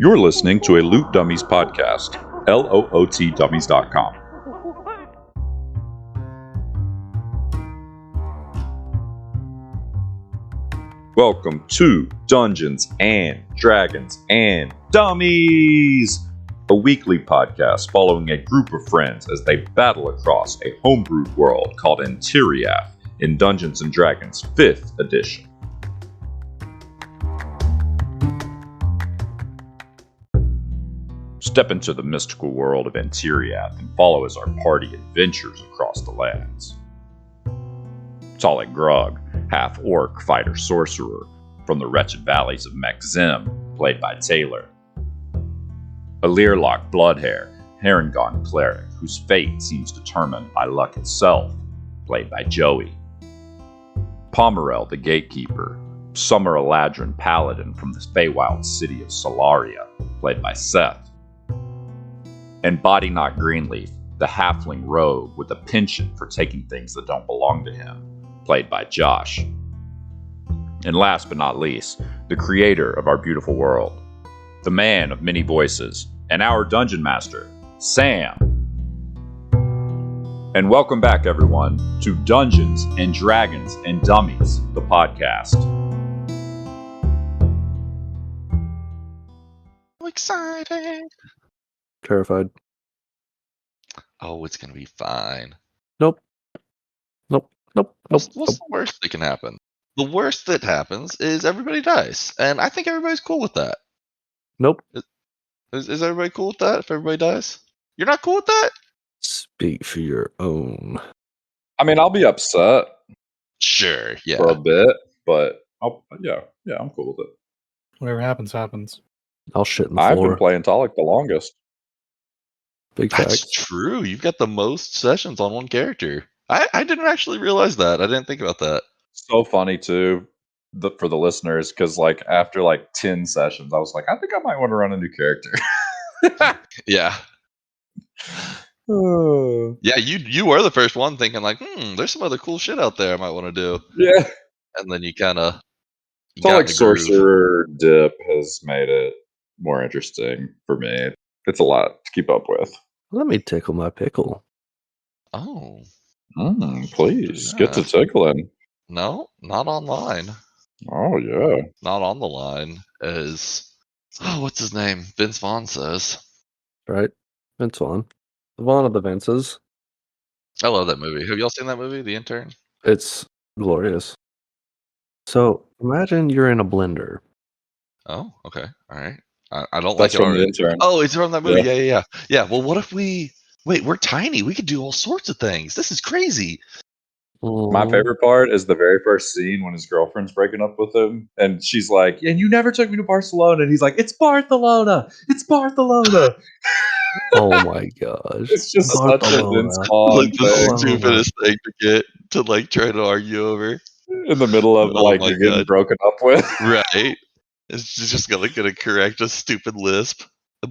You're listening to a Loot Dummies podcast, LOOTdummies.com. Welcome to Dungeons and Dragons and Dummies, a weekly podcast following a group of friends as they battle across a homebrewed world called Antiriath in Dungeons and Dragons 5th edition. Step into the mystical world of Antiriath and follow as our party adventures across the lands. Talik Grug, half-orc fighter-sorcerer from the wretched valleys of Mekzim, played by Taylor. A Learlock Bloodhair, Harengon cleric whose fate seems determined by luck itself, played by Joey. Pomerel the Gatekeeper, Summer Eladrin paladin from the Feywild city of Solaria, played by Seth. And Body Not Greenleaf, the halfling rogue with a penchant for taking things that don't belong to him, played by Josh. And last but not least, the creator of our beautiful world, the man of many voices, and our dungeon master, Sam. And welcome back, everyone, to Dungeons and Dragons and Dummies, the podcast. I'm excited. Terrified. Oh, it's gonna be fine. Nope. What's the worst that can happen? The worst that happens is everybody dies, and I think everybody's cool with that. Nope. Is everybody cool with that? If everybody dies, you're not cool with that? Speak for your own. I mean, I'll be upset Sure, yeah. for a bit, but yeah, I'm cool with it. Whatever happens, happens. I'll shit in the I've floor. been playing Talik the longest. Big That's facts. true. You've got the most sessions on one character. I didn't actually realize that. I didn't think about that. So funny too, for the listeners, because like after like 10 sessions, I was like, I think I might want to run a new character. Yeah. Yeah, you were the first one thinking like, there's some other cool shit out there I might want to do. Yeah. And then you kind of Talik Sorcerer dip has made it more interesting for me. It's a lot to keep up with. Let me tickle my pickle. Oh. Please, get to Yeah. tickling. No, not online. Oh, yeah. Not on the line, as what's his name? Vince Vaughn says. Right? Vince Vaughn. Vaughn of the Vinces. I love that movie. Have y'all seen that movie, The Intern? It's glorious. So imagine you're in a blender. Oh, okay. All right. I don't That's like it from the already. intern. Oh, it's from that movie. Yeah. Yeah, well, what if we're tiny. We could do all sorts of things. This is crazy. My favorite part is the very first scene when his girlfriend's breaking up with him, and she's like, "And you never took me to Barcelona," and he's like, "It's Barcelona. It's Barcelona." Oh my gosh. It's just such a Vince Vaughn Like the thing stupidest thing to get to like try to argue over. in the middle of Oh like my you're getting God. broken up with. Right. It's just gonna correct a stupid lisp.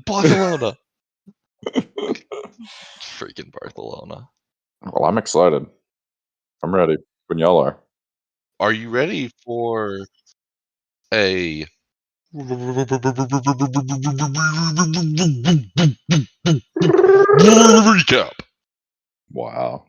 Barcelona. Freaking Barcelona. Well, I'm excited. I'm ready when y'all are. Are you ready for a recap? Wow.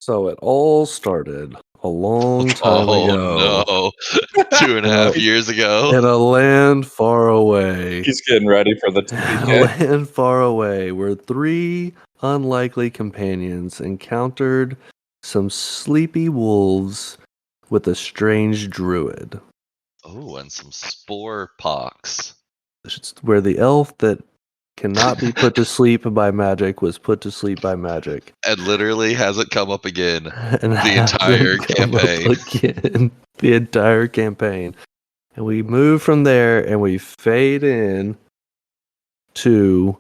So it all started a long time ago. Oh no. 2.5 years ago. In a land far away. He's getting ready for the A TPK. land far away where 3 unlikely companions encountered some sleepy wolves with a strange druid. Oh, and some spore pox. It's where the elf that cannot be put to sleep by magic was put to sleep by magic. And literally hasn't come up again. And The entire hasn't come up campaign. again. The entire campaign. And we move from there and we fade in to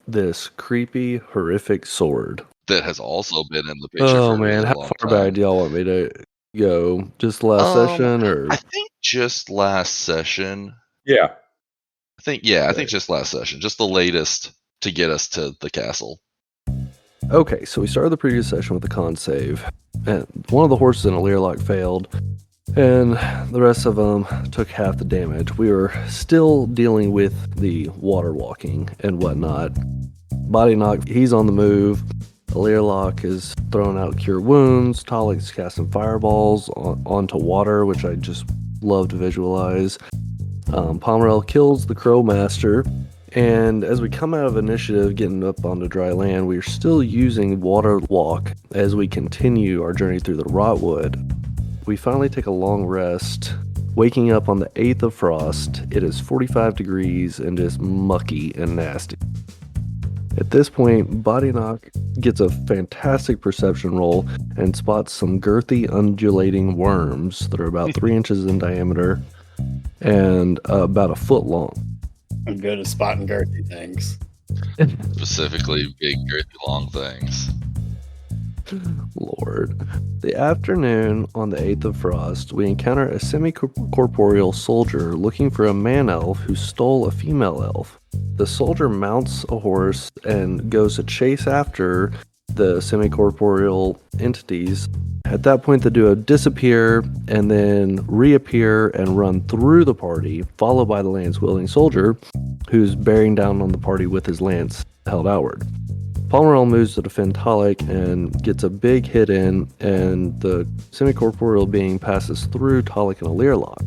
this creepy, horrific sword. That has also been in the picture Oh for a man, really how long far time. back do y'all want me to go? Just last session, or I think just last session. Yeah. I think just last session. Just the latest to get us to the castle. okay? So we started the previous session with the con save, and one of the horses in a Learlock failed, And the rest of them took half the damage. We were still dealing with the water walking and whatnot. Body Knock, he's on the move. Learlock is throwing out Cure Wounds. Talik's casting fireballs onto water, which I just love to visualize. Pomerel kills the Crow Master. And as we come out of initiative, getting up onto dry land, we are still using Water Walk as we continue our journey through the Rotwood. We finally take a long rest, waking up on the 8th of Frost. It is 45 degrees and just mucky and nasty. At this point, Body Knock gets a fantastic perception roll and spots some girthy undulating worms that are about 3 inches in diameter and about a foot long. I'm good at spotting girthy things. Specifically, big, girthy, long things. Lord. The afternoon on the 8th of Frost, we encounter a semi-corporeal soldier looking for a man-elf who stole a female elf. The soldier mounts a horse and goes to chase after the semi-corporeal entities. At that point, the duo disappear and then reappear and run through the party, followed by the lance-wielding soldier, who's bearing down on the party with his lance held outward. Pomerel moves to defend Talik and gets a big hit in, and the semi-corporeal being passes through Talik and a Learlock.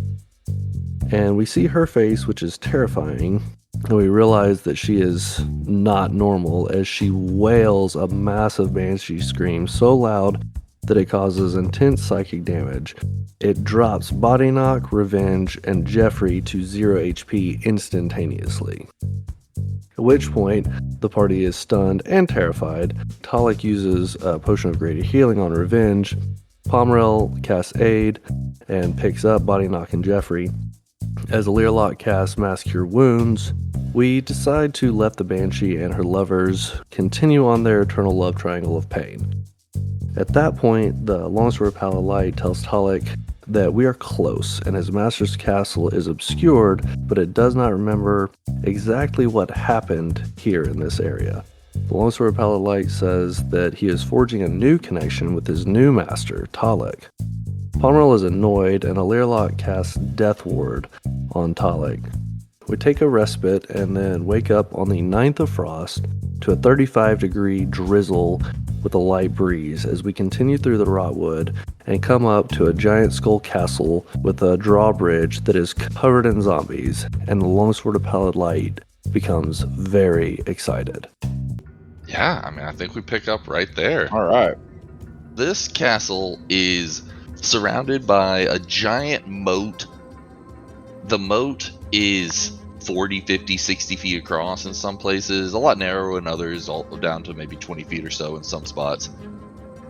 And we see her face, which is terrifying, and we realize that she is not normal as she wails a massive banshee scream so loud that it causes intense psychic damage. It drops Body Knock, Revenge, and Jeffrey to 0 HP instantaneously. At which point, the party is stunned and terrified. Talik uses a Potion of Greater Healing on Revenge. Pomerel casts Aid and picks up Body Knock and Jeffrey. As Learlock casts Mass Cure Wounds, we decide to let the Banshee and her lovers continue on their eternal love triangle of pain. At that point, the Longsword Pallid Light tells Talik that we are close and his master's castle is obscured, but it does not remember exactly what happened here in this area. The Longsword Pallid Light says that he is forging a new connection with his new master, Talik. Pomerel is annoyed and a Learlock casts Death Ward on Talik. We take a respite and then wake up on the 9th of Frost to a 35-degree drizzle with a light breeze as we continue through the Rotwood and come up to a giant skull castle with a drawbridge that is covered in zombies, and the Longsword of Pallid Light becomes very excited. Yeah, I mean, I think we pick up right there. All right. This castle is surrounded by a giant moat. The moat is 40, 50, 60 feet across in some places, a lot narrower in others, all down to maybe 20 feet or so in some spots.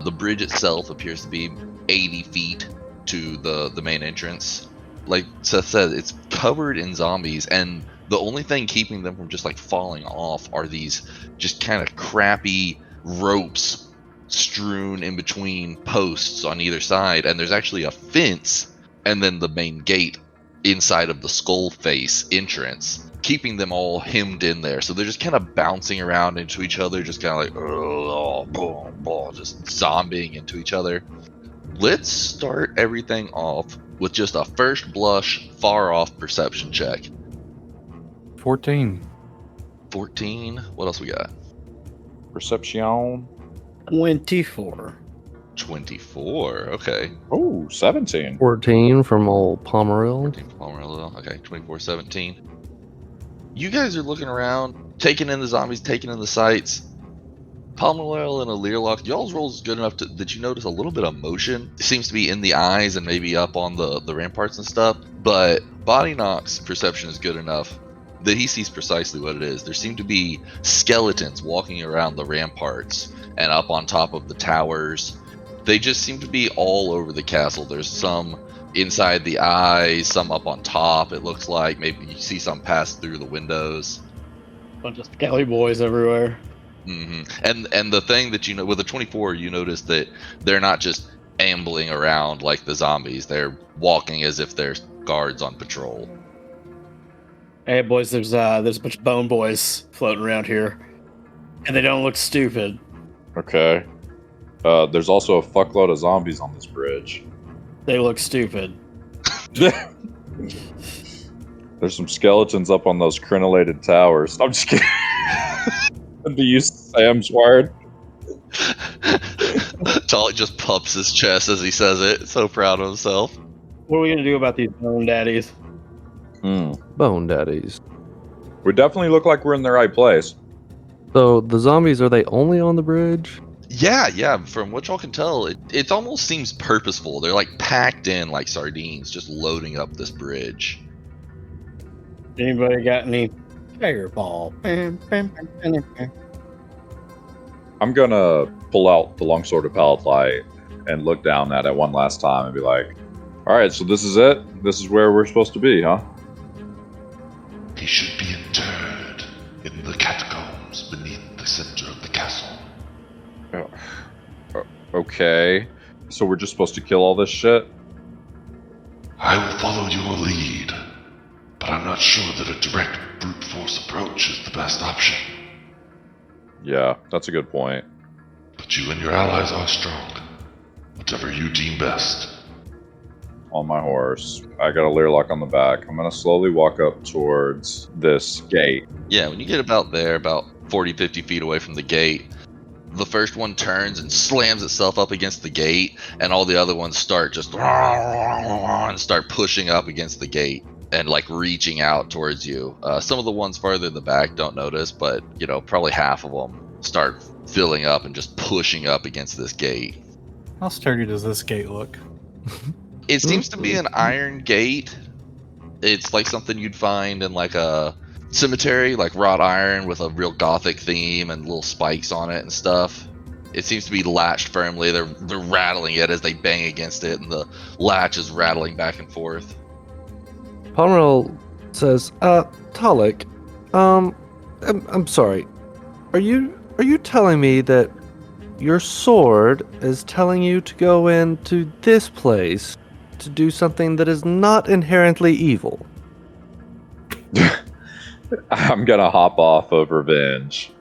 The bridge itself appears to be 80 feet to the main entrance. Like Seth said, it's covered in zombies, and the only thing keeping them from just like falling off are these just kind of crappy ropes strewn in between posts on either side, and there's actually a fence and then the main gate inside of the skull face entrance, keeping them all hemmed in there. So they're just kind of bouncing around into each other, just kind of like, just zombieing into each other. Let's start everything off with just a first blush, far off perception check. 14. 14. What else we got? Perception. 24. 24. Okay. Oh, 17. 14 from old Pomerel. Okay, 24, 17. You guys are looking around, taking in the zombies, taking in the sights. Pomerel and a Learlock, y'all's roll is good enough that you notice a little bit of motion. It seems to be in the eyes and maybe up on the ramparts and stuff. But Body Knock's perception is good enough that he sees precisely what it is. There seem to be skeletons walking around the ramparts and up on top of the towers. They just seem to be all over the castle. There's some inside the eyes, some up on top, it looks like. Maybe you see some pass through the windows. Bunch of skelly boys everywhere. Mm-hmm. And the thing that with the 24, you notice that they're not just ambling around like the zombies. They're walking as if they're guards on patrol. Hey boys, there's a bunch of bone boys floating around here, and they don't look stupid. Okay. There's also a fuckload of zombies on this bridge. They look stupid. There's some skeletons up on those crenellated towers. I'm just kidding. To use Sam's word. Talik just pumps his chest as he says it. So proud of himself. What are we gonna do about these bone daddies? Bone daddies. We definitely look like we're in the right place. So the zombies, are they only on the bridge? Yeah. From what y'all can tell, it almost seems purposeful. They're like packed in like sardines, just loading up this bridge. Anybody got any fireball? I'm gonna pull out the longsword of Palatite and look down at it one last time and be like, alright, so this is it? This is where we're supposed to be, huh? He should be interred in the catacombs beneath the center of the castle. Okay. So we're just supposed to kill all this shit? I will follow your lead, but I'm not sure that a direct brute force approach is the best option. Yeah, that's a good point. But you and your allies are strong. Whatever you deem best. On my horse. I got a Learlock on the back. I'm gonna slowly walk up towards this gate. Yeah, when you get about there, about 40, 50 feet away from the gate, the first one turns and slams itself up against the gate, and all the other ones start just and start pushing up against the gate and like reaching out towards you. Some of the ones farther in the back don't notice, but probably half of them start filling up and just pushing up against this gate. How sturdy does this gate look? It seems to be an iron gate. It's like something you'd find in like a cemetery, like wrought iron with a real gothic theme and little spikes on it and stuff. It seems to be latched firmly. They're rattling it as they bang against it, and the latch is rattling back and forth. Pomerol says, Talik, I'm sorry. Are you telling me that your sword is telling you to go into this place to do something that is not inherently evil? I'm gonna hop off of Revenge,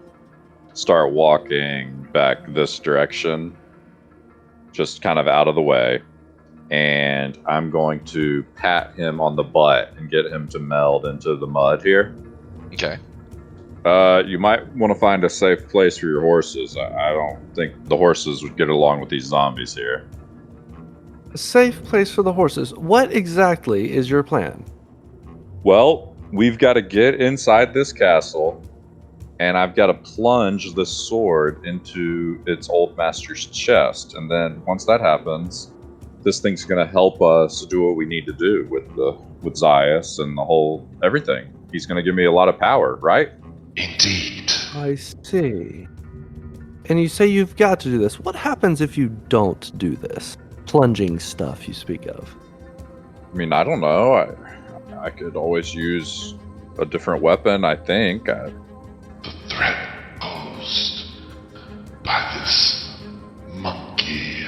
start walking back this direction, just kind of out of the way, and I'm going to pat him on the butt and get him to meld into the mud here. Okay. You might want to find a safe place for your horses. I don't think the horses would get along with these zombies here. A safe place for the horses. What exactly is your plan? Well, we've got to get inside this castle, and I've got to plunge this sword into its old master's chest. And then once that happens, this thing's going to help us do what we need to do with Zaius and the whole everything. He's going to give me a lot of power, right? Indeed. I see. And you say you've got to do this. What happens if you don't do this? Plunging stuff you speak of. I mean, I don't know. I could always use a different weapon, I think. The threat posed by this monkey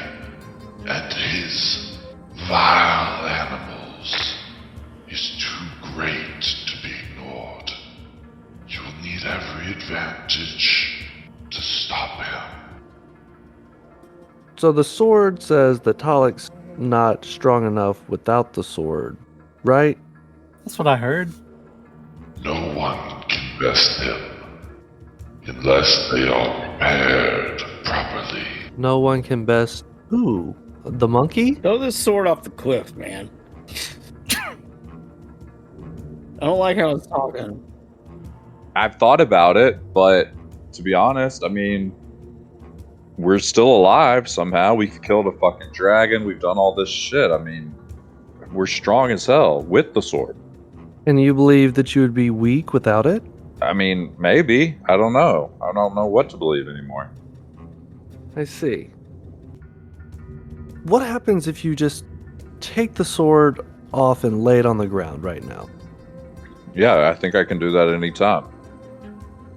and his vile animals is too great to be ignored. You will need every advantage to stop him. So the sword says that Talik's not strong enough without the sword, right? That's what I heard. No one can best him unless they are prepared properly. No one can best... Who? The monkey? Throw this sword off the cliff, man. I don't like how it's talking. I've thought about it, but to be honest, I mean, we're still alive somehow. We've killed a fucking dragon. We've done all this shit. I mean, we're strong as hell with the sword. And you believe that you would be weak without it? I mean, maybe. I don't know. I don't know what to believe anymore. I see. What happens if you just take the sword off and lay it on the ground right now? Yeah, I think I can do that any time.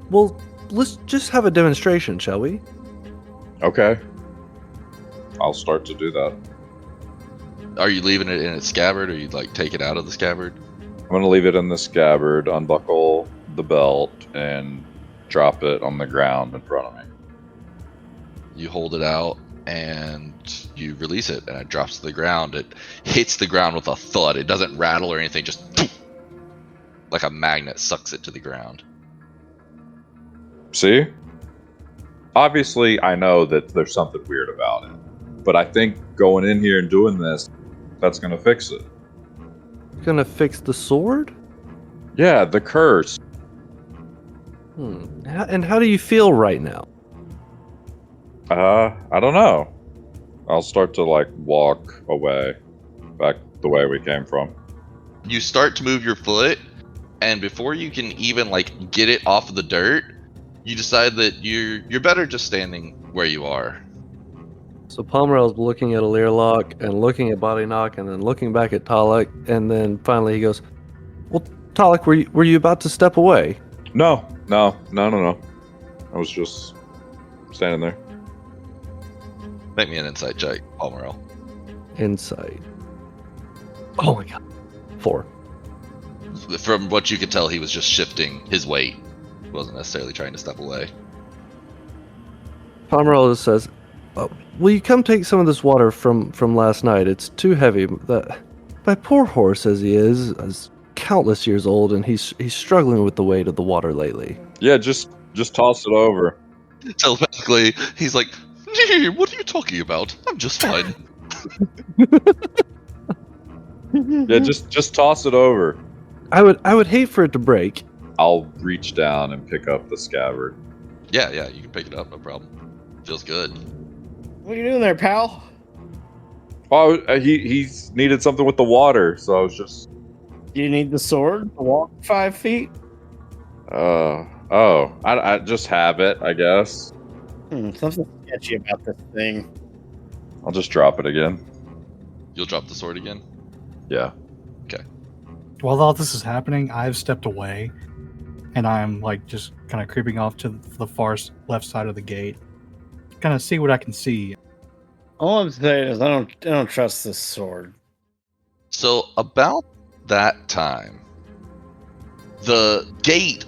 Well, let's just have a demonstration, shall we? Okay. I'll start to do that. Are you leaving it in its scabbard, or you like take it out of the scabbard? I'm going to leave it in the scabbard, unbuckle the belt, and drop it on the ground in front of me. You hold it out, and you release it, and it drops to the ground. It hits the ground with a thud. It doesn't rattle or anything, just poof, like a magnet sucks it to the ground. See? Obviously, I know that there's something weird about it. But I think going in here and doing this, that's going to fix it. Gonna fix the sword? Yeah, the curse. And how do you feel right now? I don't know. I'll start to, walk away. Back the way we came from. You start to move your foot, and before you can even, get it off of the dirt, you decide that you're better just standing where you are. So Pomerel's looking at Alirlock and looking at Bodynock and then looking back at Talek, and then finally he goes, "Well, Talek, were you about to step away?" No. I was just standing there. Make me an insight check, Palmerell. Insight. Oh my god. 4. From what you could tell, he was just shifting his weight. He wasn't necessarily trying to step away. Pomerel just says, "Will you come take some of this water from last night? It's too heavy. My poor horse, as he is countless years old, and he's struggling with the weight of the water lately." Yeah, just toss it over. Telepathically, he's like, "Nee, what are you talking about? I'm just fine." Yeah, just toss it over. I would hate for it to break. I'll reach down and pick up the scabbard. Yeah, you can pick it up, no problem. Feels good. What are you doing there, pal? Oh, he's needed something with the water, so I was just. Do you need the sword to walk 5 feet? I just have it, I guess. Something sketchy about this thing. I'll just drop it again. You'll drop the sword again? Yeah. While all this is happening, I've stepped away, and I'm just kind of creeping off to the far left side of the gate, kind of see what I can see. All I'm saying is I don't trust this sword. So about that time, the gate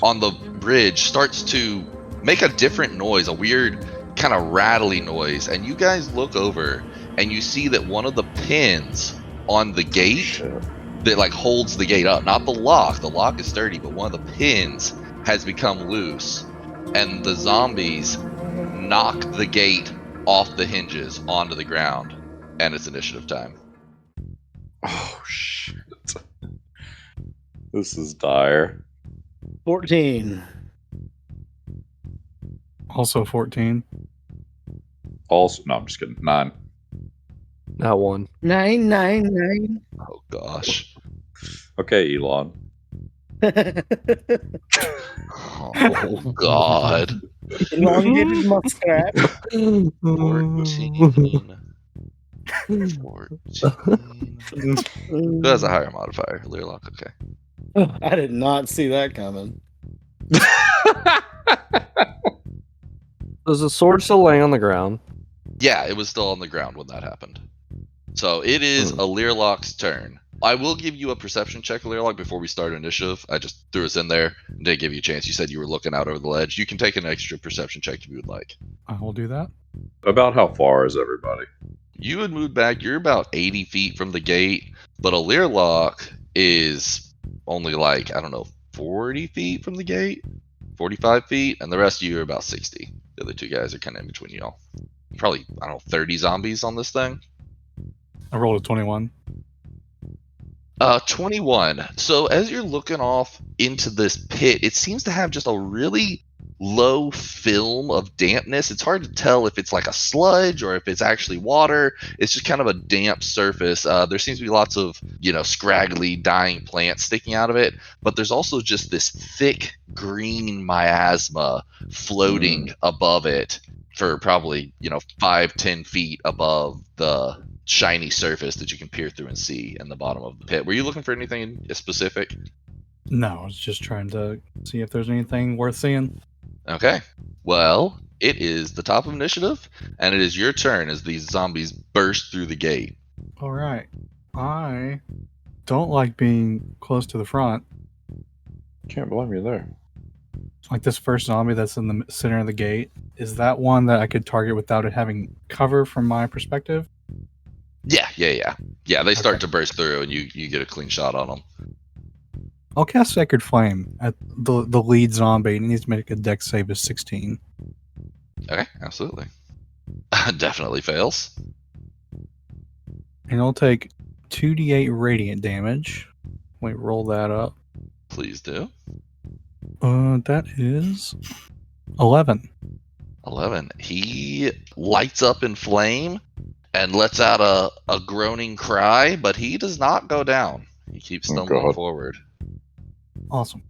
on the bridge starts to make a different noise, a weird kind of rattly noise, and you guys look over and you see that one of the pins on the gate that holds the gate up, not the lock is sturdy, but one of the pins has become loose, and the zombies knock the gate off the hinges onto the ground, and it's initiative time. Oh shit. This is dire. 14. Also 14. Also, no, I'm just kidding. 9. Not 1. 9. Oh gosh. Okay, Elon. Oh god. Elongated muskrat. 14. 14. Who has a higher modifier? Learlock, okay. I did not see that coming. Is the sword still laying on the ground? Yeah, it was still on the ground when that happened. So it is Learlock's turn. I will give you a perception check, Learlock, before we start initiative. I just threw us in there and didn't give you a chance. You said you were looking out over the ledge. You can take an extra perception check if you would like. I will do that. About how far is everybody? You would move back. You're about 80 feet from the gate, but a Learlock is only 40 feet from the gate, 45 feet, and the rest of you are about 60. The other two guys are kind of in between y'all. Probably, 30 zombies on this thing. I rolled a 21. 21. So as you're looking off into this pit, it seems to have just a really low film of dampness. It's hard to tell if it's like a sludge or if it's actually water. It's just kind of a damp surface. There seems to be lots of, scraggly dying plants sticking out of it, but there's also just this thick green miasma floating above it for probably, 5-10 feet above the shiny surface that you can peer through and see in the bottom of the pit. Were you looking for anything specific? No, I was just trying to see if there's anything worth seeing. Okay. Well, it is the top of initiative, and it is your turn as these zombies burst through the gate. All right. I don't like being close to the front. Can't blame you there. Like this first zombie that's in the center of the gate, is that one that I could target without it having cover from my perspective? Yeah. Yeah, they start Okay. to burst through, and you get a clean shot on them. I'll cast Sacred Flame at the lead zombie, and he needs to make a dex save of 16. Okay, absolutely. Definitely fails. And I'll take 2d8 radiant damage. Wait, roll that up. Please do. That is 11. 11. He lights up in flame and lets out a groaning cry, but he does not go down. He keeps Oh, stumbling God. forward. Awesome.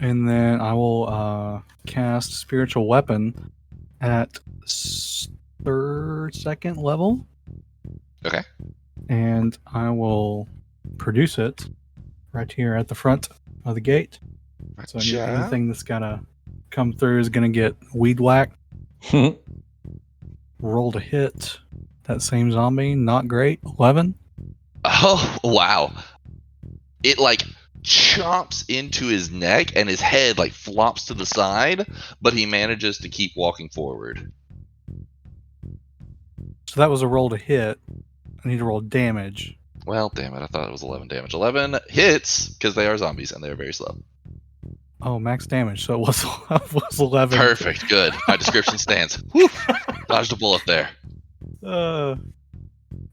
And then I will cast Spiritual Weapon at second level. Okay. And I will produce it right here at the front of the gate. So Gotcha. anything that's gotta come through is gonna get weed whacked. Roll to hit that same zombie. Not great. 11. Oh, wow. It like chomps into his neck and his head like flops to the side, but he manages to keep walking forward. So that was a roll to hit. I need to roll damage. Well, damn it. I thought it was 11 damage. 11 hits because they are zombies and they are very slow. Oh, max damage. So it was 11. Perfect. Good. My description stands. Whew. Dodged a bullet there.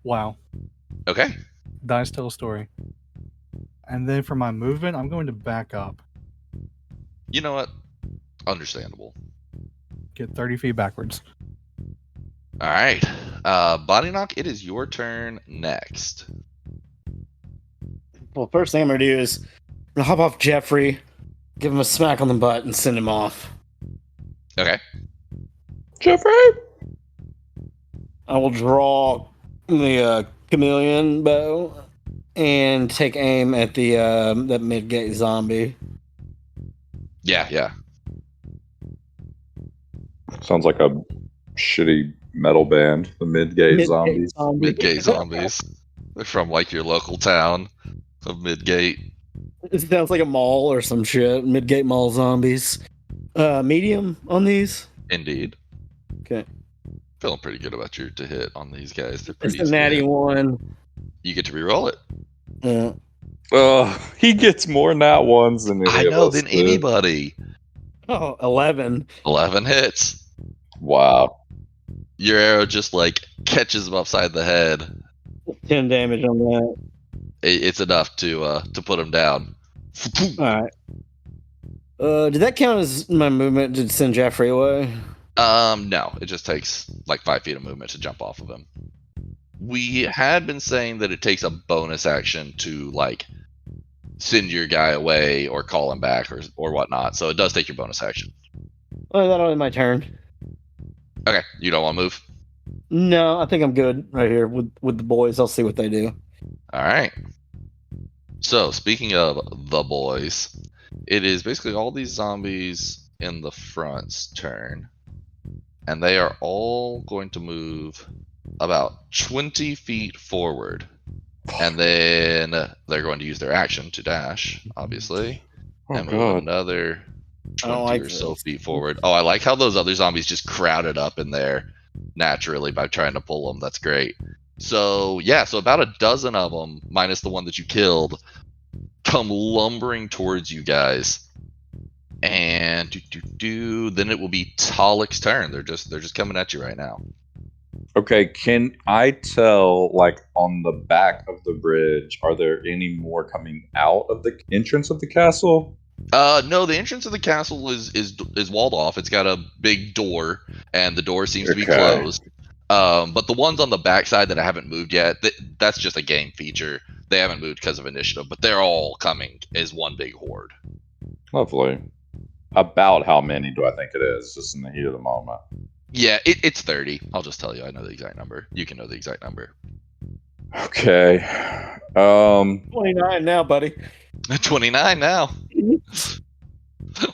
Wow. Okay. Dice tell a story. And then for my movement, I'm going to back up. You know what? Understandable. Get 30 feet backwards. All right. Body Knock, it is your turn next. Well, first thing I'm gonna do is I'm gonna hop off Jeffrey, give him a smack on the butt, and send him off. Okay. Jeffrey! I will draw the chameleon bow and take aim at the that mid-gate zombie. Yeah. Sounds like a shitty metal band, the Midgate Zombies. Midgate zombies. They're from like your local town of Midgate. It sounds like a mall or some shit. Mid-gate mall zombies. Medium on these. Indeed. Okay. Feeling pretty good about your to hit on these guys. They're It's pretty a natty good. one. You get to reroll it. He gets more nat ones than I any know of us than do. anybody. Oh, 11. 11 hits. Wow. Your arrow just like catches him upside the head. 10 damage on that. It's enough to put him down. Alright. Did that count as my movement to send Jeffrey away? No, it just takes like 5 feet of movement to jump off of him. We had been saying that it takes a bonus action to like send your guy away or call him back or whatnot. So it does take your bonus action. Oh, that'll be my turn. Okay, you don't want to move? No, I think I'm good right here with the boys. I'll see what they do. All right. So speaking of the boys, it is basically all these zombies in the front's turn. And they are all going to move about 20 feet forward. And then they're going to use their action to dash, obviously. Oh, and move God. another 20 like or so this. feet forward. Oh, I like how those other zombies just crowded up in there naturally by trying to pull them. That's great. So, yeah, so about a dozen of them, minus the one that you killed, come lumbering towards you guys. And then it will be Talik's turn. They're just coming at you right now. Okay, can I tell, like, on the back of the bridge, are there any more coming out of the entrance of the castle? No, the entrance of the castle is walled off. It's got a big door, and the door seems to be Okay. closed. But the ones on the backside that I haven't moved yet, that's just a game feature. They haven't moved because of initiative, but they're all coming as one big horde. Lovely. About how many do I think it is, just in the heat of the moment? Yeah, it's 30. I'll just tell you. I know the exact number. You can know the exact number. Okay. 29 now, buddy. 29 now.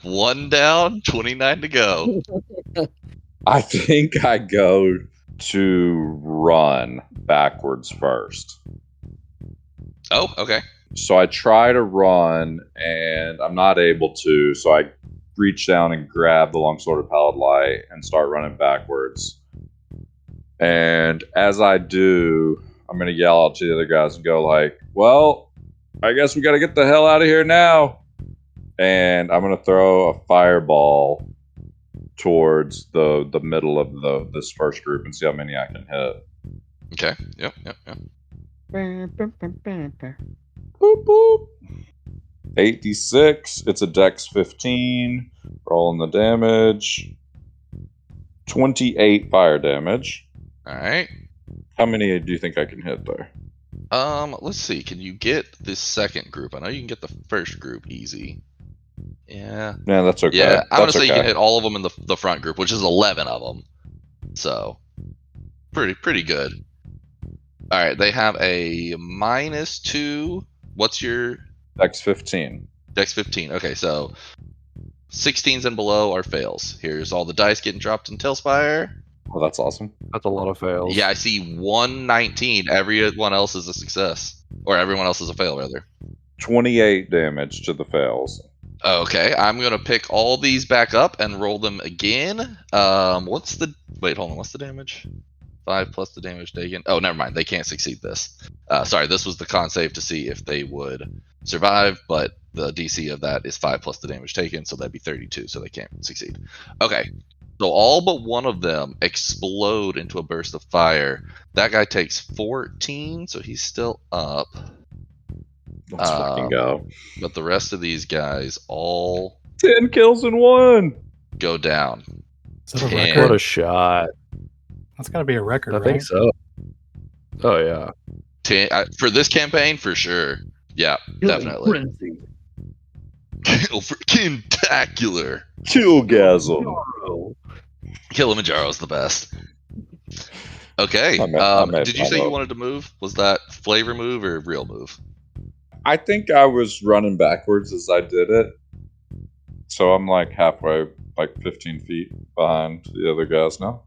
One down, 29 to go. I think I go to run backwards first. Oh, okay. So I try to run, and I'm not able to, so I reach down and grab the longsword of Pallid Light and start running backwards. And as I do, I'm going to yell out to the other guys and go like, well, I guess we got to get the hell out of here now. And I'm going to throw a fireball towards the middle of this first group and see how many I can hit. Okay. Yep. Boop, boop. 8d6. It's a dex 15. Rolling the damage. 28 fire damage. All right. How many do you think I can hit there? Let's see. Can you get this second group? I know you can get the first group easy. Yeah. Yeah, that's okay. Yeah, I'm gonna say you okay. can hit all of them in the front group, which is 11 of them. So, pretty good. All right, they have a -2. What's your Dex 15. Dex 15? Okay, so 16s and below are fails. Here's all the dice getting dropped in Tailspire. Oh, that's awesome. That's a lot of fails. Yeah, I see 119. Everyone else is a success, or everyone else is a fail, rather. 28 damage to the fails. Okay, I'm gonna pick all these back up and roll them again. What's the damage? 5 plus the damage taken. Oh, never mind. They can't succeed this. Sorry, this was the con save to see if they would survive, but the DC of that is 5 plus the damage taken, so that'd be 32, so they can't succeed. Okay, so all but one of them explode into a burst of fire. That guy takes 14, so he's still up. Let's fucking go. But the rest of these guys all 10 kills in one. go down. Is that a Damn. record? What a shot. That's got to be a record, I right? think so. Oh, yeah. For this campaign, for sure. Yeah, definitely. Killtacular. Killgasm. Kilimanjaro's the best. Okay. I made Did you my say you vote. wanted to move? Was that flavor move or real move? I think I was running backwards as I did it. So I'm like halfway, like 15 feet behind the other guys now.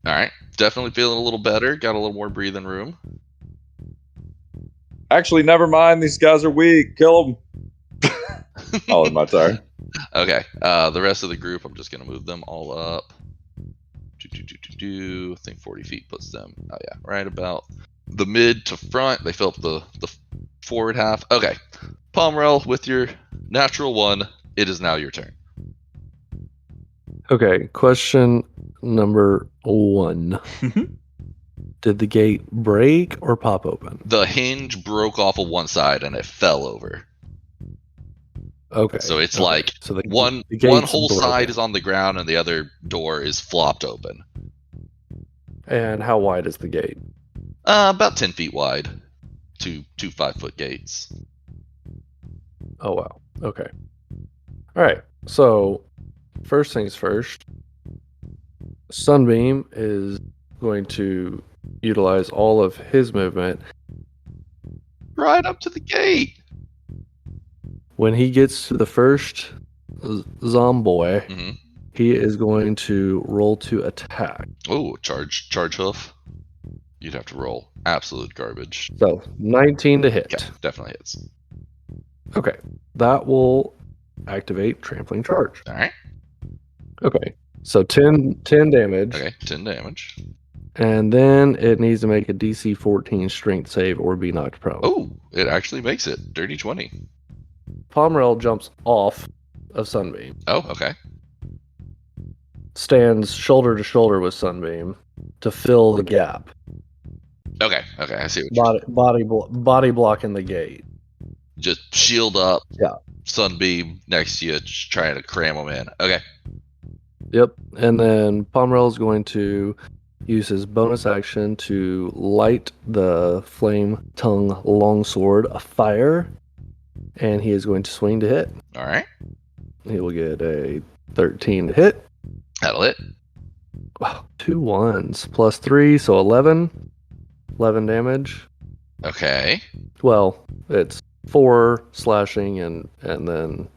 All right. Definitely feeling a little better. Got a little more breathing room. Actually, never mind. These guys are weak. Kill them. All in my turn. Okay. The rest of the group, I'm just going to move them all up. I think 40 feet puts them, oh yeah, right about the mid to front. They fill up the forward half. Okay. Pomerel, with your natural 1, it is now your turn. Okay, question number 1. Did the gate break or pop open? The hinge broke off of one side and it fell over. Okay. So it's okay. like so the, one the gate's whole broken. side is on the ground and the other door is flopped open. And how wide is the gate? About 10 feet wide. Two 5-foot gates. Oh, wow. Okay. All right. So, first things first, Sunbeam is going to utilize all of his movement. Right up to the gate. When he gets to the first zomboy, hmm he is going to roll to attack. Oh, charge hoof. You'd have to roll absolute garbage. So, 19 to hit. Okay, definitely hits. Okay. That will activate Trampling Charge. All right. Okay. So 10 damage. Okay, 10 damage. And then it needs to make a DC 14 strength save or be knocked prone. Oh, it actually makes it. Dirty 20. Pomerel jumps off of Sunbeam, Oh, okay. stands shoulder to shoulder with Sunbeam to fill the gap. Okay, I see what you're Body blocking the gate. Just shield up. Yeah. Sunbeam next to you, just trying to cram them in. Okay. Yep. And then Pomerel is going to use his bonus action to light the flame tongue longsword afire. And he is going to swing to hit. All right. He will get a 13 to hit. That'll hit. Wow, 2 1s plus 3, so 11. 11 damage. Okay. Well, it's 4 slashing and then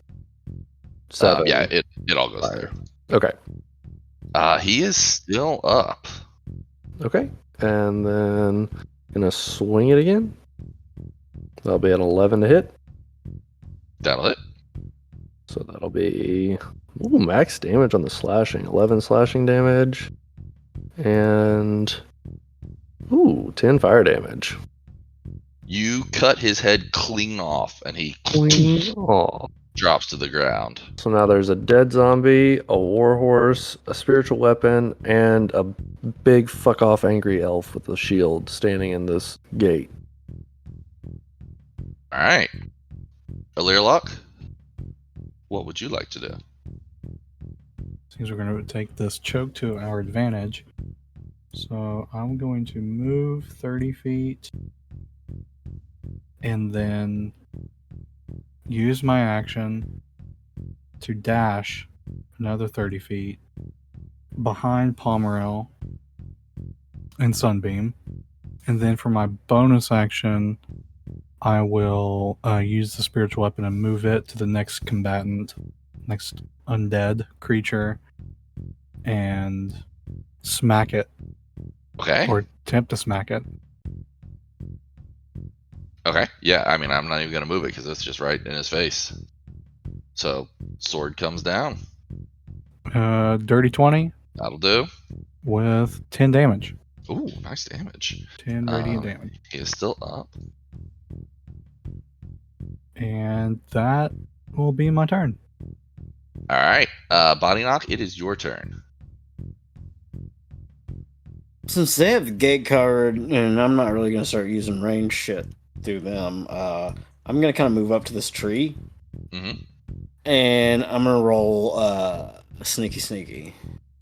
7. Yeah, it all goes fire. through. Okay. He is still up. Okay. And then gonna swing it again. That'll be an 11 to hit. That'll hit. So that'll be max damage on the slashing. 11 slashing damage. And 10 fire damage. You cut his head clean off, and he Aw. drops to the ground. So now there's a dead zombie, a warhorse, a spiritual weapon, and a big fuck off angry elf with a shield standing in this gate. All right, Alirlock, what would you like to do? Seems we're going to take this choke to our advantage. So I'm going to move 30 feet and then use my action to dash another 30 feet behind Pomerel and Sunbeam. And then for my bonus action, I will use the spiritual weapon and move it to the next combatant, next undead creature, and smack it, Okay. or attempt to smack it. Okay. Yeah, I mean, I'm not even gonna move it because it's just right in his face. So, sword comes down. Dirty 20 That'll do. with 10 damage. Ooh, nice damage. 10 radiant damage. He is still up. And that will be my turn. All right, Body Knock, it is your turn. Since they have the gate covered, and I'm not really gonna start using range shit through them, I'm gonna kind of move up to this tree, Mm-hmm. and I'm gonna roll sneaky.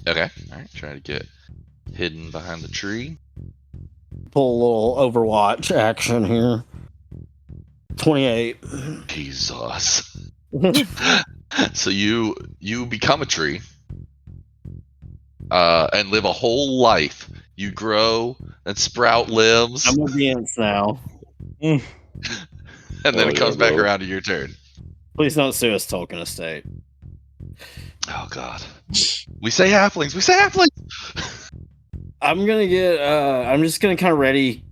Okay. All right, try to get hidden behind the tree. Pull a little Overwatch action here. 28. Jesus. So you become a tree, and live a whole life. You grow and sprout limbs, I'm obedience now. and then it yeah, comes back bro. around to your turn. Please don't sue us, Tolkien Estate. Oh God. We say halflings. We say halflings. I'm gonna get. I'm just gonna kind of ready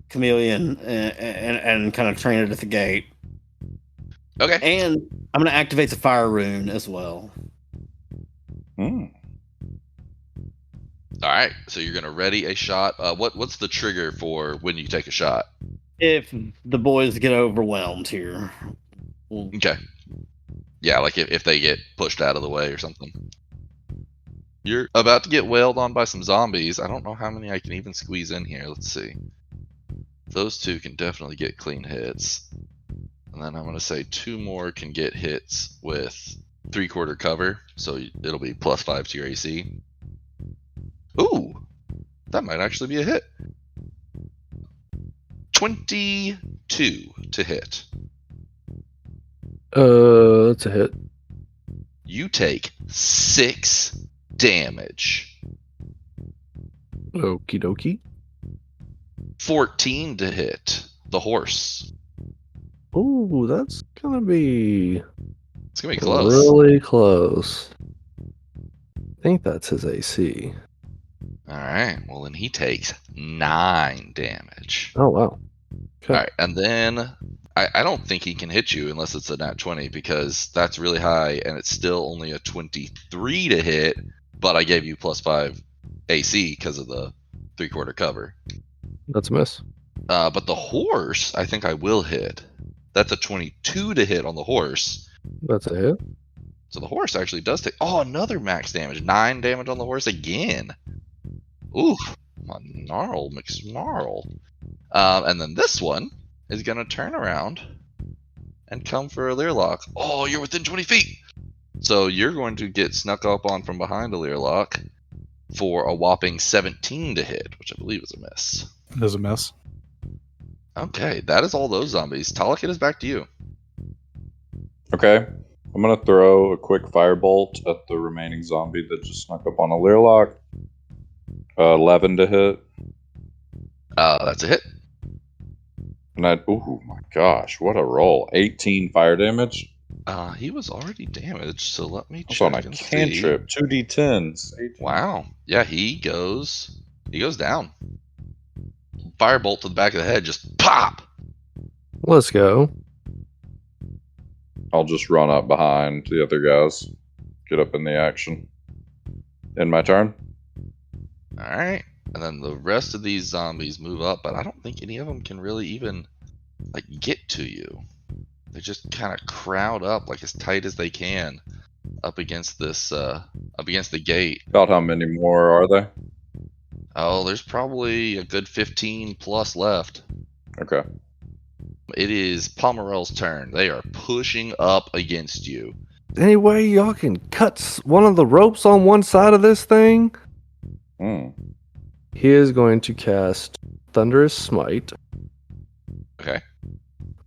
Chameleon and kind of train it at the gate, Okay. and I'm gonna activate the fire rune as well. Hmm. All right. So you're gonna ready a shot. What's the trigger for when you take a shot? If the boys get overwhelmed here, Okay. Yeah, like if they get pushed out of the way or something. You're about to get wailed on by some zombies. I don't know how many I can even squeeze in here. Let's see. Those two can definitely get clean hits. And then I'm going to say 2 more can get hits with 3/4 cover. So it'll be +5 to your AC. Ooh, that might actually be a hit. 22 to hit. That's a hit. You take 6 damage. Okie dokie. 14 to hit the horse. Ooh, that's gonna be It's gonna be close. really close. I think that's his AC. All right. Well, then he takes 9 damage. Oh wow. Okay. All right, and then I don't think he can hit you unless it's a nat 20 because that's really high, and it's still only a 23 to hit. But I gave you +5 AC because of the 3/4 cover. That's a miss. But the horse, I think I will hit. That's a 22 to hit on the horse. That's a hit. So the horse actually does take. Oh, another max damage. 9 damage on the horse again. Ooh, my gnarl, McSnarl. And then this one is going to turn around and come for a Learlock. Oh, you're within 20 feet. So you're going to get snuck up on from behind a Learlock for a whopping 17 to hit, which I believe is a miss. It is a miss. Okay, that is all those zombies. Talak, it is back to you. Okay. I'm going to throw a quick firebolt at the remaining zombie that just snuck up on a Learlock. 11 to hit. That's a hit. And oh my gosh, what a roll. 18 fire damage. He was already damaged, so let me That's check on a and see. cantrip. 2d10s. 18. Wow. Yeah, he goes down. Firebolt to the back of the head, just pop. Let's go. I'll just run up behind the other guys. Get up in the action. In my turn? Alright. And then the rest of these zombies move up, but I don't think any of them can really even like get to you. They just kind of crowd up like as tight as they can up against this up against the gate. About how many more are there? Oh, there's probably a good 15 plus left. Okay. It is Pomerel's turn. They are pushing up against you. Any way y'all can cut one of the ropes on one side of this thing? Hmm. He is going to cast Thunderous Smite. Okay.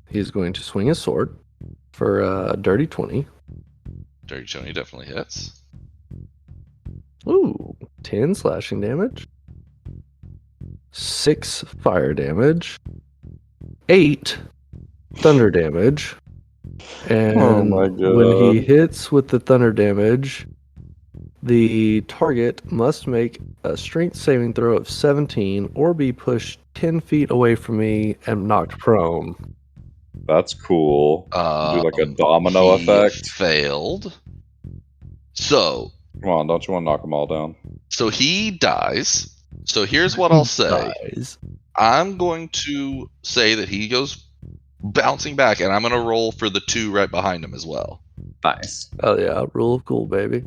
He's going to swing his sword for a dirty 20. Dirty Tony definitely hits. Ooh, 10 slashing damage. 6 fire damage. 8 thunder damage. And Oh my when he God. hits with the thunder damage, the target must make a strength saving throw of 17 or be pushed 10 feet away from me and knocked prone. That's cool. Do like a Um, domino he effect. Failed. So Come on, don't you want to knock them all down? he dies. So here's what I'll say. Dies. I'm going to say that he goes bouncing back, and I'm going to roll for the 2 right behind him as well. Nice. Oh yeah, rule of cool, baby.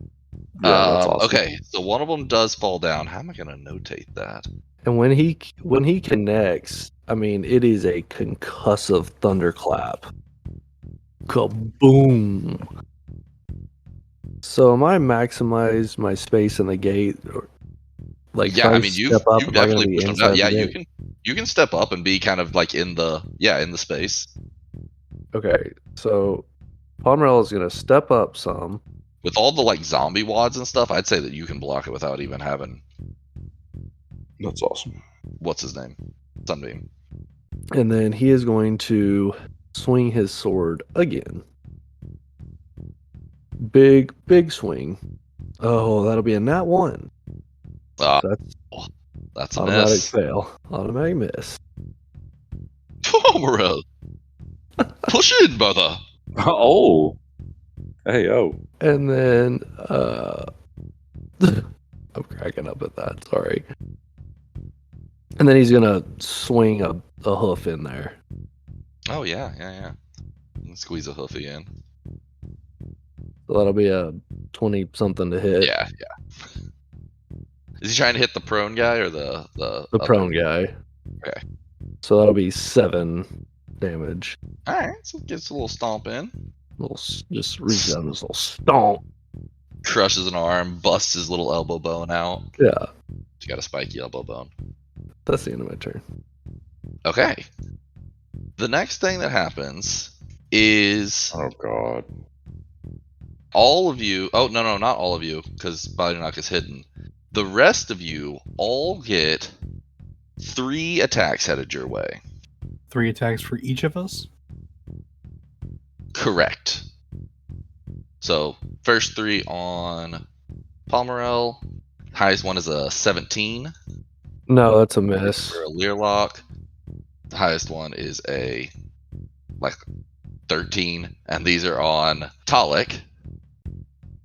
Yeah, that's awesome. Okay, so one of them does fall down. How am I going to notate that? And when he connects, I mean, it is a concussive thunderclap. Kaboom! So am I maximize my space in the gate? Or, like, Yeah, if I mean, you step up, you am I gonna definitely be push them inside down. Yeah, the you gate? can step up and be kind of like in the space Okay, so Pomerel is gonna step up some. with all the like zombie wads and stuff. I'd say that you can block it without even having That's awesome. what's his name, Sunbeam. And then he is going to swing his sword again. Big swing. Oh, that'll be a nat 1. Ah, So that's that's a automatic miss. fail. Automatic miss. Pomerel, push in, brother. Oh. Hey, yo. And then I'm cracking up at that, sorry. And then he's gonna swing a hoof in there. Oh yeah. You can squeeze a hoofy in. So that'll be a 20 something to hit. Yeah. Is he trying to hit the prone guy or the The other- prone guy. Okay. So that'll be 7 damage. All right, so gets a little stomp in, Just reach down this little stomp. crushes an arm, busts his little elbow bone out. Yeah, He's got a spiky elbow bone. that's the end of my turn. Okay. The next thing that happens is Oh, God. all of you. Oh no, not all of you, because Body Knock is hidden. The rest of you all get 3 attacks headed your way. 3 attacks for each of us. Correct. So first 3 on Pomerel. Highest one is a 17 No, that's a miss. for a Learlock. The highest one is a like 13, and these are on Talik.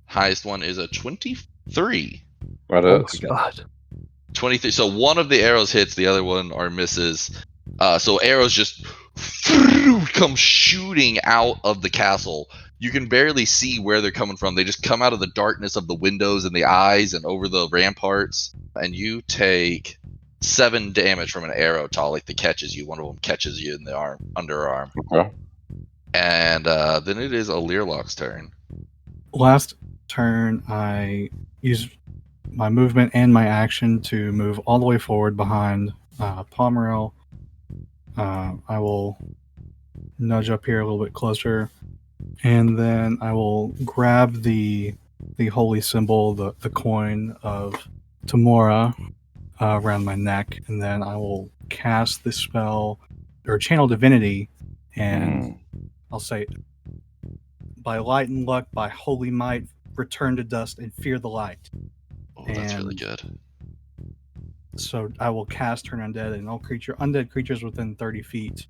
Highest one is a 23. That Oh is. my god. 23. So one of the arrows hits, the other one are misses. So arrows just come shooting out of the castle. You can barely see where they're coming from. They just come out of the darkness of the windows and the eyes and over the ramparts. And you take 7 damage from an arrow, Talik, that catches you. One of them catches you in the underarm. Okay. And then it is a Learlock's turn. Last turn, I used my movement and my action to move all the way forward behind Pomerel. I will nudge up here a little bit closer, and then I will grab the holy symbol, the coin of Tamora, around my neck, and then I will cast the spell or channel divinity, and I'll say, by light and luck, by holy might, return to dust and fear the light. Oh, that's really And- good. So I will cast Turn Undead, and all undead creatures within 30 feet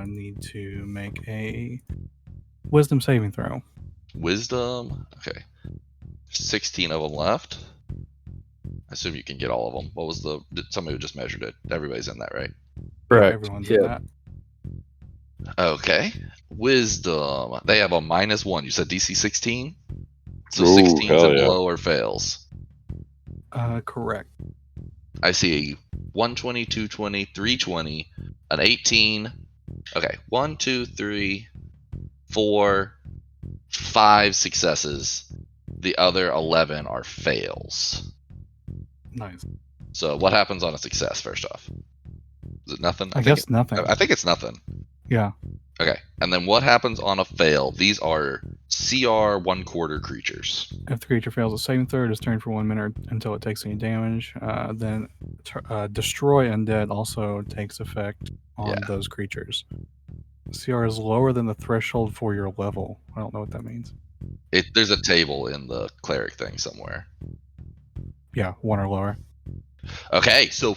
need to make a Wisdom saving throw. Wisdom. Okay. 16 of them left. I assume you can get all of them. What was the? Somebody just measured it. Everybody's in that, right? Correct. Everyone's in that. Okay. Wisdom. They have a -1. You said DC 16? So Ooh, 16s hell and yeah. below or fails. Correct. I see a 120, 220, 320, an 18. Okay. 1, 2, 3, 4, 5 successes. The other 11 are fails. Nice. So what happens on a success, first off? Is it nothing? I guess nothing. I think it's nothing. Yeah. Okay. And then what happens on a fail? These are CR 1/4 creatures. If the creature fails a saving throw, it is turned for 1 minute until it takes any damage. Then destroy undead also takes effect on Yeah. those creatures. CR is lower than the threshold for your level. I don't know what that means. There's a table in the cleric thing somewhere. Yeah, 1 or lower. Okay, so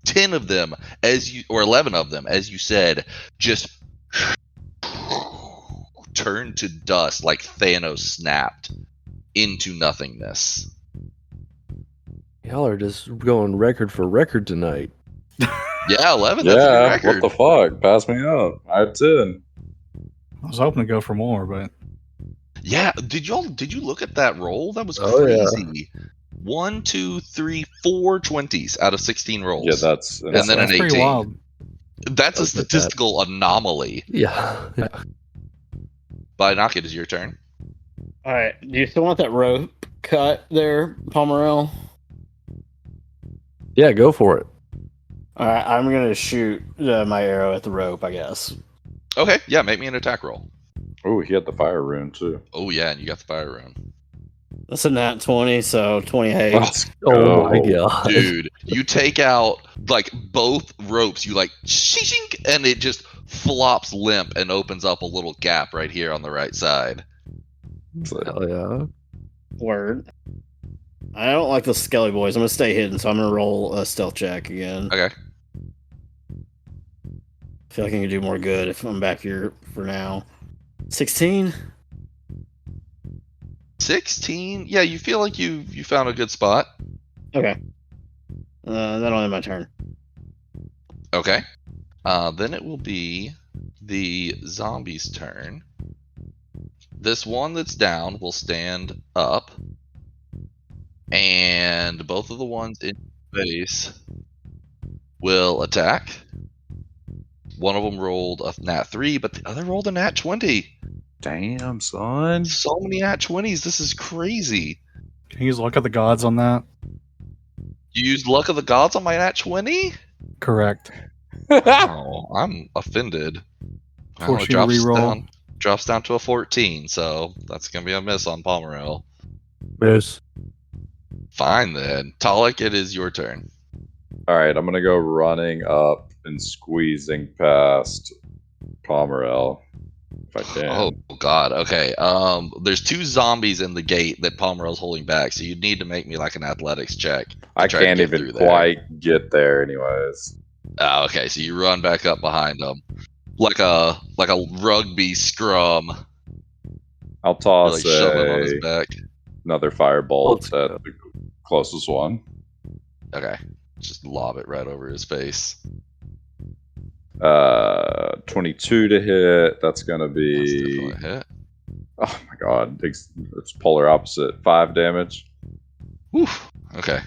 10 of them, or 11 of them, as you said, just turned to dust like Thanos snapped into nothingness. Y'all are just going record for record tonight. Yeah, 11. That's a good Yeah, record. what the fuck? Pass me up. I had 10. I was hoping to go for more, but Yeah, did you look at that roll? That was Oh, yeah. crazy. 1, 2, 3, 4 20s out of 16 rolls. Yeah, that's And then an that's pretty 18. wild. That's a Look at that. statistical anomaly. Yeah. Binoc, it is your turn. All right. Do you still want that rope cut there, Pomerel? Yeah, go for it. All right. I'm gonna shoot my arrow at the rope, I guess. Okay, yeah, make me an attack roll. Oh, he had the fire rune too. Oh yeah, and you got the fire rune. That's a nat 20, so 28. Let's Oh my go. god. Dude, you take out like both ropes, you like shink, and it just flops limp and opens up a little gap right here on the right side. Hell yeah. Word. I don't like the Skelly boys. I'm gonna stay hidden, so I'm gonna roll a stealth check again. Okay. I feel like I can do more good if I'm back here for now. 16. 16. Yeah, you feel like you found a good spot. Okay. That'll end my turn. Okay. Then it will be the zombie's turn. This one that's down will stand up. And both of the ones in space will attack. One of them rolled a nat 3, but the other rolled a nat 20. Damn, son. So many nat 20s. This is crazy. Can you use luck of the gods on that? You used luck of the gods on my nat 20? Correct. Oh, I'm offended. Well, Force it you to reroll. drops down to a 14, so that's going to be a miss on Pomerel. Miss. Fine then. Talik, it is your turn. All right, I'm gonna go running up and squeezing past Pomerel if I can. Oh god, okay. There's 2 zombies in the gate that Pomerel's holding back, so you'd need to make me like an athletics check. I try to can't get even through there. quite get there, anyways. Okay, so you run back up behind them. Like a rugby scrum. I'll You're toss like shoving him on his back. another firebolt Let's at go. the closest one. Okay. Just lob it right over his face. 22 to hit. That's gonna That's be. definitely a hit. Oh my god, it's polar opposite. 5 damage. Whew. Okay.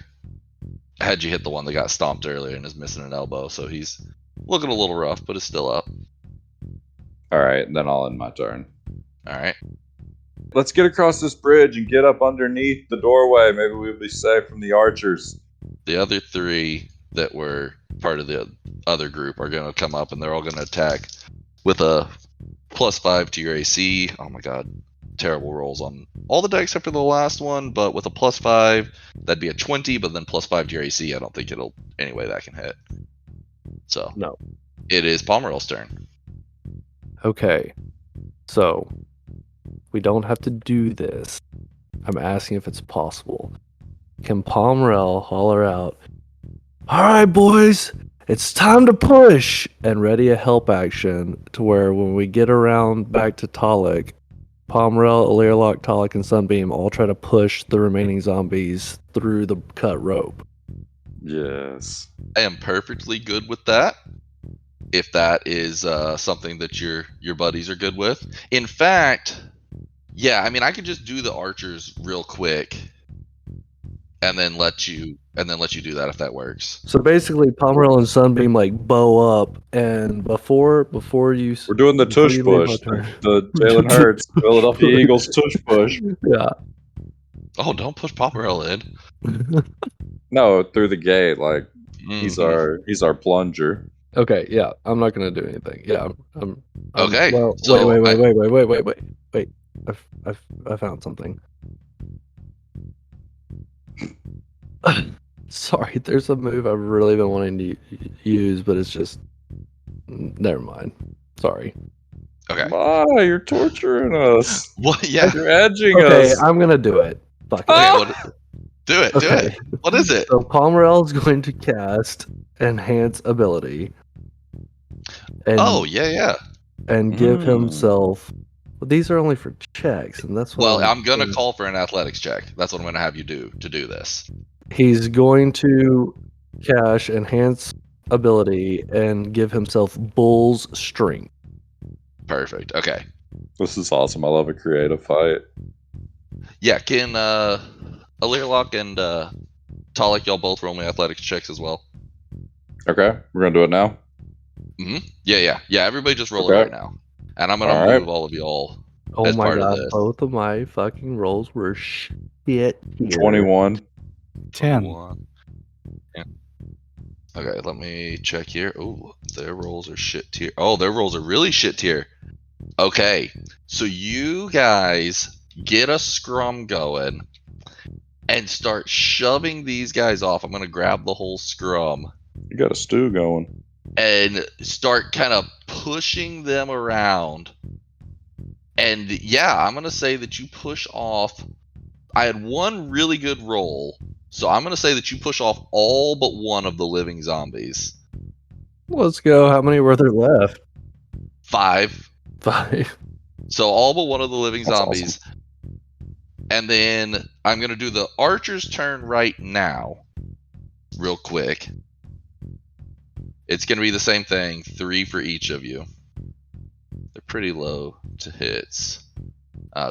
I had you hit the one that got stomped earlier and is missing an elbow, so he's looking a little rough, but is still up. All right, and then I'll end my turn. All right. Let's get across this bridge and get up underneath the doorway. Maybe we'll be safe from the archers. The other 3 that were part of the other group are going to come up and they're all going to attack with a +5 to your AC. Oh my god. Terrible rolls on all the decks except for the last one, but with a +5, that'd be a 20, but then +5 to your AC, I don't think it'll anyway that can hit. So, No. It is Pomerel's turn. Okay. So, we don't have to do this. I'm asking if it's possible. Can Pomerel holler out, "All right, boys, it's time to push," and ready a help action to where when we get around back to Talik, Pomerel, Alirlock, Talik, and Sunbeam all try to push the remaining zombies through the cut rope. Yes. I am perfectly good with that. If that is something that your buddies are good with. In fact, yeah, I mean, I could just do the archers real quick, and then let you do that if that works. So basically, Pomerel and Sunbeam like bow up, and before you We're doing the before tush you leave push. my turn- The Jalen Hurts, Philadelphia Eagles tush push. Yeah. Oh, don't push Pomerel in. No, through the gate. Like he's Mhm. our plunger. Okay. Yeah. I'm not gonna do anything. Yeah. I'm Okay, Well, so wait. I found something. Sorry, there's a move I've really been wanting to use, but it's just never mind. Sorry. Okay. Ah, you're torturing us. What? Yeah. You're edging Okay, us. I'm gonna do it. Fuck it. Okay. Do it. Do Okay. it. What is it? So Pomerel is going to cast Enhance Ability. And, Oh, yeah. and give Mm. himself. Well, these are only for checks, and that's what Well, I'm gonna call for an athletics check. That's what I'm gonna have you do to do this. He's going to cash Enhance Ability and give himself Bull's Strength. Perfect. Okay. This is awesome. I love a creative fight. Yeah. Can Alirlock and Talik, y'all both roll me athletics checks as well? Okay, we're gonna do it now. Yeah. Everybody just roll it Okay. right now, and I'm gonna All right. move all of y'all. Oh As my part of god, this. both of my fucking rolls were shit. Here. 21. 10. 1. Yeah. Okay, let me check here. Oh, their rolls are shit tier. Oh, their rolls are really shit tier. Okay, so you guys get a scrum going and start shoving these guys off. I'm gonna grab the whole scrum You got a stew going. and start kind of pushing them around. And yeah, I'm gonna say that you push off. I had one really good roll, so I'm gonna say that you push off all but one of the living zombies. Let's go. How many were there left? 5. 5. So all but one of the living That's zombies. And then I'm gonna do the archer's turn right now, real quick. It's gonna be the same thing, 3 for each of you. They're pretty low to hits.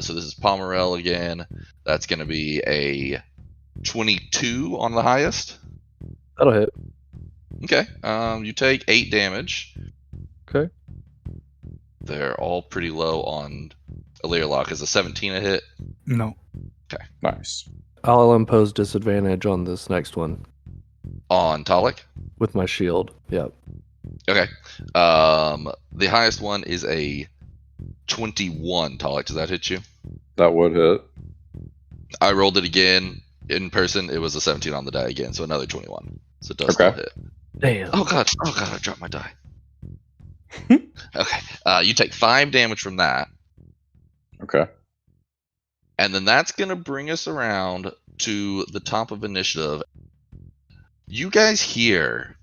So this is Pomerel again. That's gonna be a 22 on the highest. That'll hit. Okay. You take 8 damage. Okay. They're all pretty low on Alirlock. Is a 17 a hit? No. Nice. I'll impose disadvantage on this next one On Talik? with my shield. Yep. Okay. The highest one is a 21. Talik, does that hit you? That would hit. I rolled it again in person. It was a 17 on the die again, so another 21. So it does Okay. still hit. Damn. Oh god, I dropped my die. Okay. You take 5 damage from that. Okay. And then that's going to bring us around to the top of initiative. You guys hear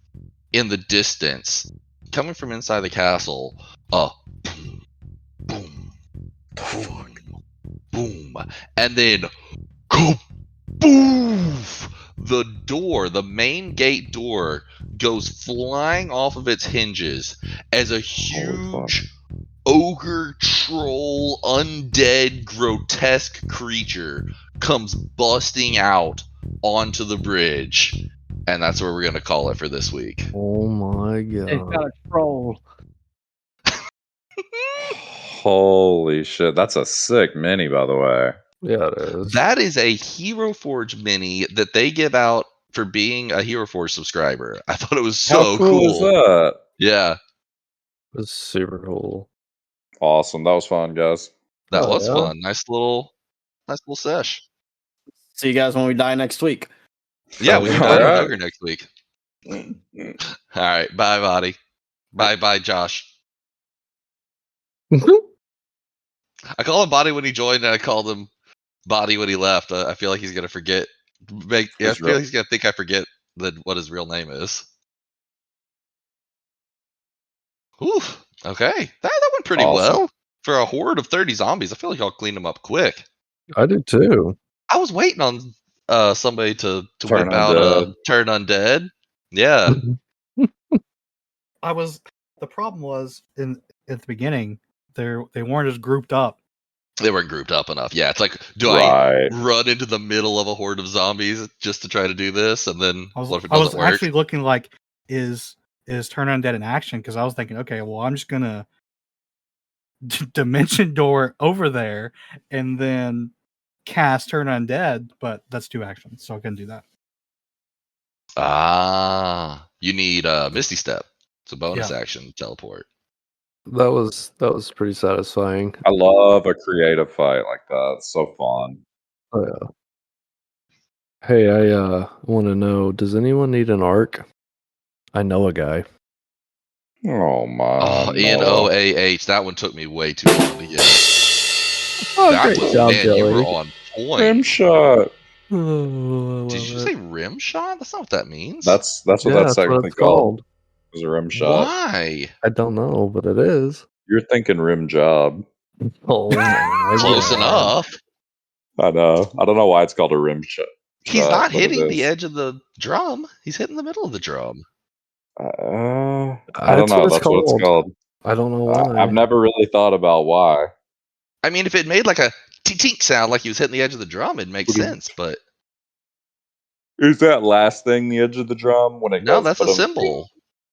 in the distance, coming from inside the castle, boom, boom, boom, boom, and then kaboof! The door, the main gate door, goes flying off of its hinges as a huge ogre, troll, undead, grotesque creature comes busting out onto the bridge. And that's where we're going to call it for this week. Oh my god. It's got a troll. Holy shit. That's a sick mini, by the way. Yeah, it is. That is a Hero Forge mini that they give out for being a Hero Forge subscriber. I thought it was so How cool is that? Yeah, It's super cool. Awesome. That was fun, guys. that Oh, was yeah? fun. Nice little sesh. See you guys when we die next week. Yeah, we can All die right. on Ogre next week. All right, bye, Body. Bye, Josh. I call him Body when he joined, and I called him Body when he left. I feel like he's gonna forget. I That's feel like he's gonna think I forget what his real name is. Whew. Okay, that went pretty Awesome. well. For a horde of 30 zombies, I feel like y'all cleaned them up quick. I do too. I was waiting on somebody to Turn whip out undead. a turn undead. Yeah. The problem was at the beginning, they weren't as grouped up. They weren't grouped up enough. Yeah, it's like, do Right. I run into the middle of a horde of zombies just to try to do this, and then I was, what if it I was doesn't work? actually looking like, is turn undead in action? Because I was thinking, okay, well, I'm just gonna dimension door over there and then cast turn undead, but that's 2 actions, so I couldn't do that. You need Misty Step. It's a bonus action teleport. That was pretty satisfying. I love a creative fight like that. It's so fun. Oh, yeah. Hey, I want to know, does anyone need an arc? I know a guy. Oh my. Oh, NOAH. That one took me way too long to get. Oh, That great was, job, man, you were Joey. on Rim point. shot. Oh, I Did love you it. say rim shot? That's not what that means. That's what Yeah, that's that's what technically it's called. called. It was a rim shot. Why? I don't know, but it is. You're thinking rim job. Oh my Close God. enough. I know. I don't know why it's called a rim shot. He's not but it hitting the is. edge of the drum. He's hitting the middle of the drum. I don't That's know. what it's That's what it's called. called. I don't know why. I've never really thought about why. I mean, if it made like a tink sound like he was hitting the edge of the drum, it'd make sense. But Is that last thing the edge of the drum when it no, goes? that's a ba-dum? symbol.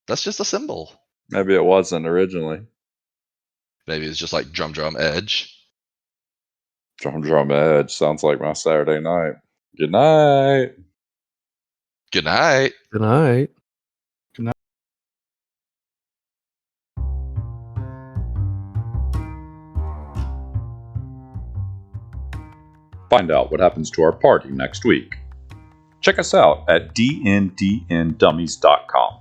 That's just a symbol. Maybe it wasn't originally. Maybe it's just like drum edge. Drum edge sounds like my Saturday night. Good night. Good night. Good night. Find out what happens to our party next week. Check us out at dndndummies.com.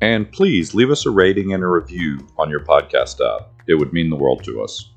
And please leave us a rating and a review on your podcast app. It would mean the world to us.